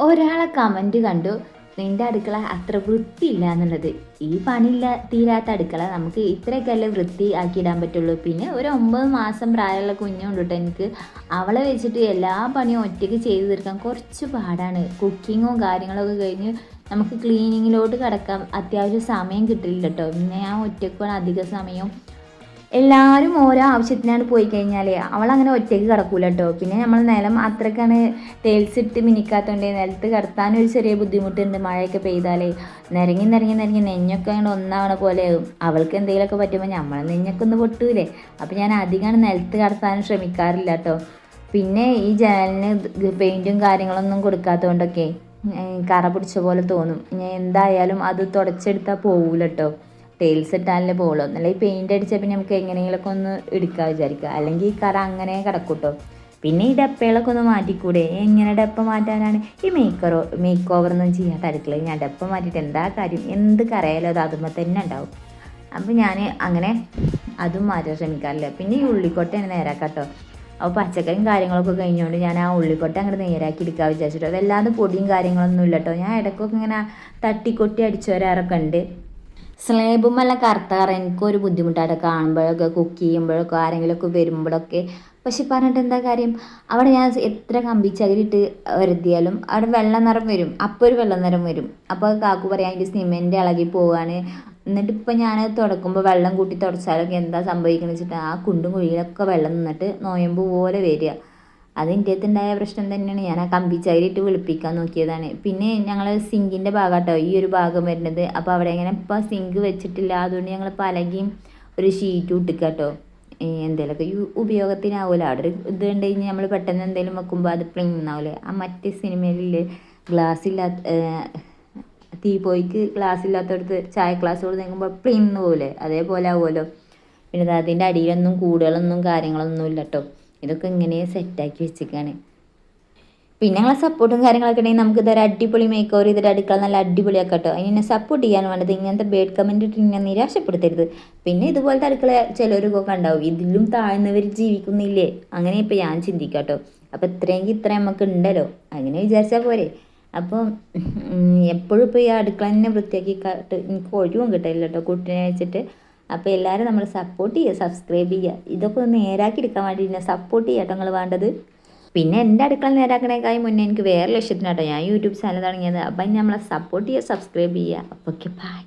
ഒരാളെ കമൻറ്റ് കണ്ടു, നിൻ്റെ അടുക്കള അത്ര വൃത്തിയില്ല എന്നുള്ളത്. ഈ പണിയില്ല തീരാത്ത അടുക്കള നമുക്ക് ഇത്രയൊക്കെയല്ലേ വൃത്തി ആക്കിയിടാൻ പറ്റുള്ളൂ. പിന്നെ ഒരു 9 മാസം പ്രായമുള്ള കുഞ്ഞുണ്ട് കേട്ടോ എനിക്ക്. അവളെ വെച്ചിട്ട് എല്ലാ പണിയും ഒറ്റയ്ക്ക് ചെയ്ത് തീർക്കാൻ കുറച്ച് പാടാണ്. കുക്കിങ്ങും കാര്യങ്ങളൊക്കെ കഴിഞ്ഞ് നമുക്ക് ക്ലീനിങ്ങിലോട്ട് കിടക്കാം, അത്യാവശ്യം സമയം കിട്ടില്ല കേട്ടോ. പിന്നെ ഞാൻ ഒറ്റയ്ക്കാണ് അധിക സമയം. എല്ലാവരും ഓരോ ആവശ്യത്തിനാണ് പോയി കഴിഞ്ഞാൽ അവളങ്ങനെ ഒറ്റയ്ക്ക് കിടക്കൂല കേട്ടോ. പിന്നെ നമ്മൾ നിലം അത്രയ്ക്കാണ് ടൈൽസ് ഇട്ട് മിനിക്കാത്തതുകൊണ്ട് നിലത്ത് കിടത്താനൊരു ചെറിയ ബുദ്ധിമുട്ടുണ്ട്. മഴയൊക്കെ പെയ്താലേ നിരങ്ങി നെഞ്ഞൊക്കെ അങ്ങനെ ഒന്നാവണ പോലെ ആവും. അവൾക്ക് എന്തെങ്കിലുമൊക്കെ പറ്റുമ്പോൾ നമ്മൾ നെഞ്ഞൊക്കെ ഒന്ന് പൊട്ടൂലേ. അപ്പോൾ ഞാൻ അധികമാണ് നിലത്ത് കിടത്താനും ശ്രമിക്കാറില്ല കേട്ടോ. പിന്നെ ഈ ജനലിന് പെയിൻറ്റും കാര്യങ്ങളൊന്നും കൊടുക്കാത്തതുകൊണ്ടൊക്കെ കറ പിടിച്ച പോലെ തോന്നും. ഞാൻ എന്തായാലും അത് തുടച്ചെടുത്താൽ പോകൂല കേട്ടോ. ടൈൽസ് ഇട്ടാലേ പോകുള്ളൂ. എന്നല്ല ഈ പെയിൻ്റ് അടിച്ചാൽ പിന്നെ നമുക്ക് എങ്ങനെയെങ്കിലുമൊക്കെ ഒന്ന് എടുക്കാൻ വിചാരിക്കുക. അല്ലെങ്കിൽ ഈ കറ അങ്ങനെ കിടക്കും കേട്ടോ. പിന്നെ ഈ ഡപ്പകളൊക്കെ ഒന്ന് മാറ്റിക്കൂടെ? എങ്ങനെ ഡപ്പ മാറ്റാനാണ്? ഈ മേക്ക് ഓവറൊന്നും ചെയ്യാത്ത അടുക്കള ഞാൻ ഡപ്പ മാറ്റിയിട്ട് എന്താ കാര്യം? എന്ത് കറയാലോ അത് അതുമ്പോൾ തന്നെ ഉണ്ടാവും. അപ്പോൾ ഞാൻ അങ്ങനെ അതും മാറ്റാൻ ശ്രമിക്കാറില്ല. പിന്നെ ഈ ഉള്ളിക്കൊട്ടയാണ് നേരാക്കാം കേട്ടോ. അപ്പോൾ പച്ചക്കറിയും കാര്യങ്ങളൊക്കെ കഴിഞ്ഞുകൊണ്ട് ഞാൻ ആ ഉള്ളിക്കൊട്ട അങ്ങോട്ട് നേരാക്കി എടുക്കാൻ വിചാരിച്ചിട്ടോ. അതല്ലാതെ പൊടിയും കാര്യങ്ങളൊന്നും ഇല്ല കേട്ടോ. ഞാൻ ഇടയ്ക്കൊക്കെ ഇങ്ങനെ തട്ടിക്കൊട്ടി അടിച്ചു വരാറൊക്കെ ഉണ്ട്. സ്ലേബുമെല്ലാം കറുത്ത കറ എനിക്കൊരു ബുദ്ധിമുട്ടായിട്ട് കാണുമ്പോഴൊക്കെ, കുക്ക് ചെയ്യുമ്പോഴൊക്കെ, ആരെങ്കിലുമൊക്കെ വരുമ്പോഴൊക്കെ. പക്ഷെ പറഞ്ഞിട്ട് എന്താ കാര്യം? അവിടെ ഞാൻ എത്ര കമ്പിച്ചകരിട്ട് വരുത്തിയാലും അവിടെ വെള്ള നിറം വരും. അപ്പോൾ ഒരു വെള്ള നിറം വരും. അപ്പോൾ കാക്കു പറയാം അതിൻ്റെ സിമെൻറ്റ് ഇളകി പോവാണ്. എന്നിട്ട് ഇപ്പം ഞാൻ തുടക്കുമ്പോൾ വെള്ളം കൂട്ടി തുടച്ചാലൊക്കെ എന്താ സംഭവിക്കുന്നത് വെച്ചിട്ട് ആ കുണ്ടും കുഴിയിലൊക്കെ വെള്ളം നിന്നിട്ട് നോയമ്പ് പോലെ വരിക. അതിൻ്റെ അകത്തുണ്ടായ പ്രശ്നം തന്നെയാണ്. ഞാൻ ആ കമ്പിച്ചകരിട്ട് വെളുപ്പിക്കാൻ നോക്കിയതാണ്. പിന്നെ ഞങ്ങൾ സിങ്കിൻ്റെ ഭാഗമാട്ടോ ഈ ഒരു ഭാഗം വരുന്നത്. അപ്പോൾ അവിടെ ഇങ്ങനെ ഇപ്പം സിങ്ക് വെച്ചിട്ടില്ല. അതുകൊണ്ട് ഞങ്ങൾ പലകയും ഒരു ഷീറ്റും ഇട്ടിക്കുക കേട്ടോ. എന്തെങ്കിലുമൊക്കെ ഉപയോഗത്തിനാവില്ല. അവിടെ ഒരു ഇത് കണ്ടു കഴിഞ്ഞാൽ നമ്മൾ പെട്ടെന്ന് എന്തെങ്കിലും വെക്കുമ്പോൾ അത് പ്ലിങ്ങാവില്ലേ. ആ മറ്റേ സിനിമയിൽ ഗ്ലാസ് ഇല്ലാത്ത തീപോയിക്ക് ഗ്ലാസ് ഇല്ലാത്തടത്ത് ചായ ഗ്ലാസ് കൊണ്ട് നിൽക്കുമ്പോൾ പ്ലിന്ന് പോലെ അതേപോലെ ആവുമല്ലോ. പിന്നെ അതിൻ്റെ അടിയിലൊന്നും കൂടുകളൊന്നും കാര്യങ്ങളൊന്നും ഇല്ല കേട്ടോ. ഇതൊക്കെ ഇങ്ങനെ സെറ്റാക്കി വെച്ചിരിക്കുകയാണ്. പിന്നെ ഞങ്ങളെ സപ്പോർട്ടും കാര്യങ്ങളൊക്കെ ഉണ്ടെങ്കിൽ നമുക്ക് ഇതൊരു അടിപൊളി മേക്ക് ഓവർ ചെയ്തിട്ട് അടുക്കള നല്ല അടിപൊളിയാക്കാം കേട്ടോ. അതിനെ സപ്പോർട്ട് ചെയ്യാൻ വേണ്ടത് ഇങ്ങനത്തെ ബേഡ് കമൻറ്റ് ഇട്ട് ഇങ്ങനെ നിരാശപ്പെടുത്തരുത്. പിന്നെ ഇതുപോലത്തെ അടുക്കള ചിലർക്കൊക്കെ ഉണ്ടാവും, ഇതിലും താഴ്ന്നവർ ജീവിക്കുന്നില്ലേ, അങ്ങനെ ഇപ്പോൾ ഞാൻ ചിന്തിക്കാം കേട്ടോ. അപ്പോൾ ഇത്രയെങ്കിൽ ഇത്ര നമുക്ക് ഉണ്ടല്ലോ, അങ്ങനെ വിചാരിച്ചാൽ പോരെ. അപ്പോൾ എപ്പോഴും ഇപ്പോൾ ഈ അടുക്കള തന്നെ വൃത്തിയാക്കി എനിക്ക് ഒഴിവും കിട്ടില്ല കേട്ടോ കുട്ടിനെ വെച്ചിട്ട്. അപ്പോൾ എല്ലാവരും നമ്മൾ സപ്പോർട്ട് ചെയ്യുക, സബ്സ്ക്രൈബ് ചെയ്യുക. ഇതൊക്കെ ഒന്ന് നേരാക്കി എടുക്കാൻ വേണ്ടി എന്നെ സപ്പോർട്ട് ചെയ്യാട്ടോ നിങ്ങൾ വേണ്ടത്. പിന്നെ എൻ്റെ അടുക്കള നേരാക്കണേക്കായി മുന്നേ എനിക്ക് വേറെ ലക്ഷ്യത്തിനാട്ടോ ഞാൻ യൂട്യൂബ് ചാനൽ തുടങ്ങിയത്. അപ്പം നമ്മളെ സപ്പോർട്ട് ചെയ്യുക, സബ്സ്ക്രൈബ് ചെയ്യുക. അപ്പോൾ ഓക്കെ, ബൈ.